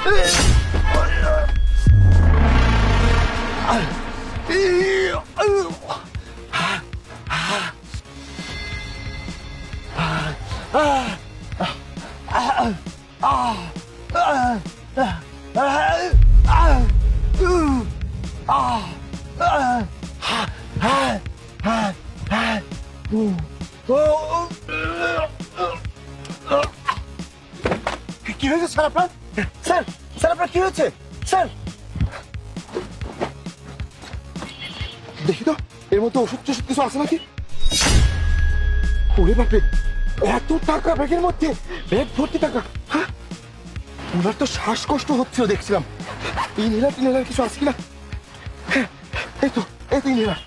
কি হয়েছে স্যার আপনার? স্যার স্যার আপনার কি হয়েছে স্যার? দেখি তো এর মধ্যে ওষুধ টষুধ কিছু আছে নাকি। ওরে বাপরে, এত টাকা ব্যাগের মধ্যে, ব্যাগ ভর্তি টাকা। হ্যাঁ, ওনার তো শ্বাসকষ্ট হচ্ছিল দেখছিলাম। ইনহেলার কিছু আছে কিনা? হ্যাঁ, এই তো ইনহেলার।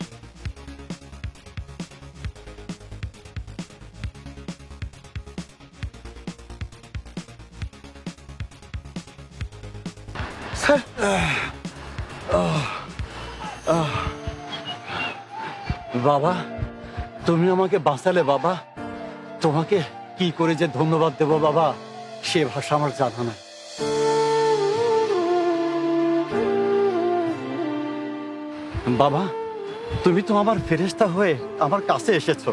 স্যার বাবা, তুমি আমাকে বাঁচালে বাবা। তোমাকে কি করে যে ধন্যবাদ দেব বাবা, সে ভাষা আমার জানা নাই। বাবা, তুমি তো আমার ফেরেশতা হয়ে আমার কাছে এসেছো,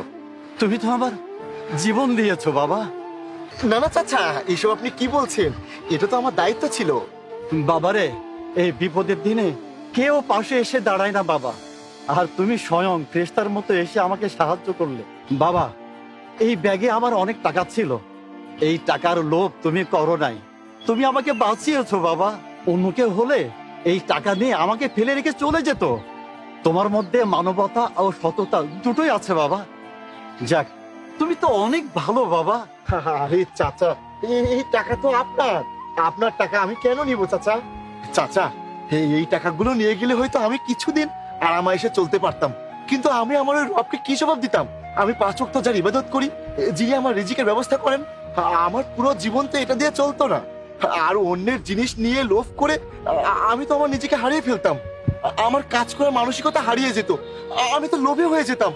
তুমি তো আমার জীবন দিয়েছো বাবা। না না চাচা, এসব আপনি কি বলছেন? এটা তো আমার দায়িত্ব ছিল। বাবারে, এই বিপদের দিনে কেউ পাশে এসে দাঁড়ায় না বাবা, আর তুমি স্বয়ং ফেরেশতার মতো এসে আমাকে সাহায্য করলে বাবা। এই ব্যাগে আমার অনেক টাকা ছিল, এই টাকার লোভ তুমি করো নাই, তুমি আমাকে বাঁচিয়েছো বাবা। অন্য কেউ হলে এই টাকা নিয়ে আমাকে ফেলে রেখে চলে যেত। তোমার মধ্যে মানবতা ও সততা দুটোই আছে বাবা। যাক, তুমি তো অনেক ভালো বাবা। আরে চাচা, এই টাকা তো আপনার টাকা আমি কেন নিব চাচা? চাচা, এই টাকাগুলো নিয়ে গেলে হয়তো আমি কিছুদিন আরামায়েশে চলতে পারতাম, কিন্তু আমি আমার ওই রবকে কি জবাব দিতাম? আমি 5 ওয়াক্ত যার ইবাদত করি, যিনি আমার রিজিকের ব্যবস্থা করেন, আমার পুরো জীবন তো এটা দিয়ে চলতো না। আর অন্যের জিনিস নিয়ে লোভ করে আমি তো আমার নিজেকে হারিয়ে ফেলতাম, আমার কাজ করার মানসিকতা হারিয়ে যেত, আমি তো লোভী হয়ে যেতাম,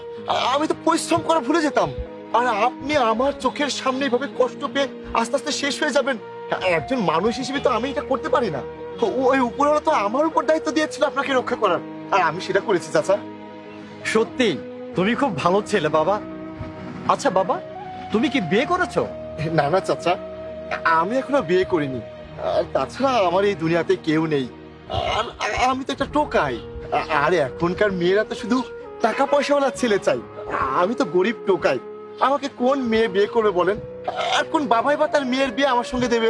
আমি তো পরিশ্রম করা ভুলে যেতাম। আর আপনি আমার চোখের সামনে এভাবে কষ্ট পেয়ে আস্তে আস্তে শেষ হয়ে যাবেন, একজন মানুষ হিসেবে তো আমি এটা করতে পারি না। ওই উপরওয়ালা তো আমার উপর দায়িত্ব দিয়েছিল আপনাকে রক্ষা করার, আর আমি সেটা করেছি চাচা। সত্যি তুমি খুব ভালো ছেলে বাবা। আচ্ছা বাবা, তুমি কি বিয়ে করেছো? না না চাচা, আমি এখনো বিয়ে করিনি, আর তাছাড়া আমার এই দুনিয়াতে কেউ নেই, আর আমি তো একটা টোকাই। আর এখনকার মেয়েরা তো শুধু টাকা পয়সাওয়ালা ছেলে চাই, আমি তো গরিব টোকাই। আমাকে কোন মেয়ে বিয়ে করবে বলেন? আর কোন বাবাই বা তার মেয়ের বিয়ে আমার সঙ্গে দেবে?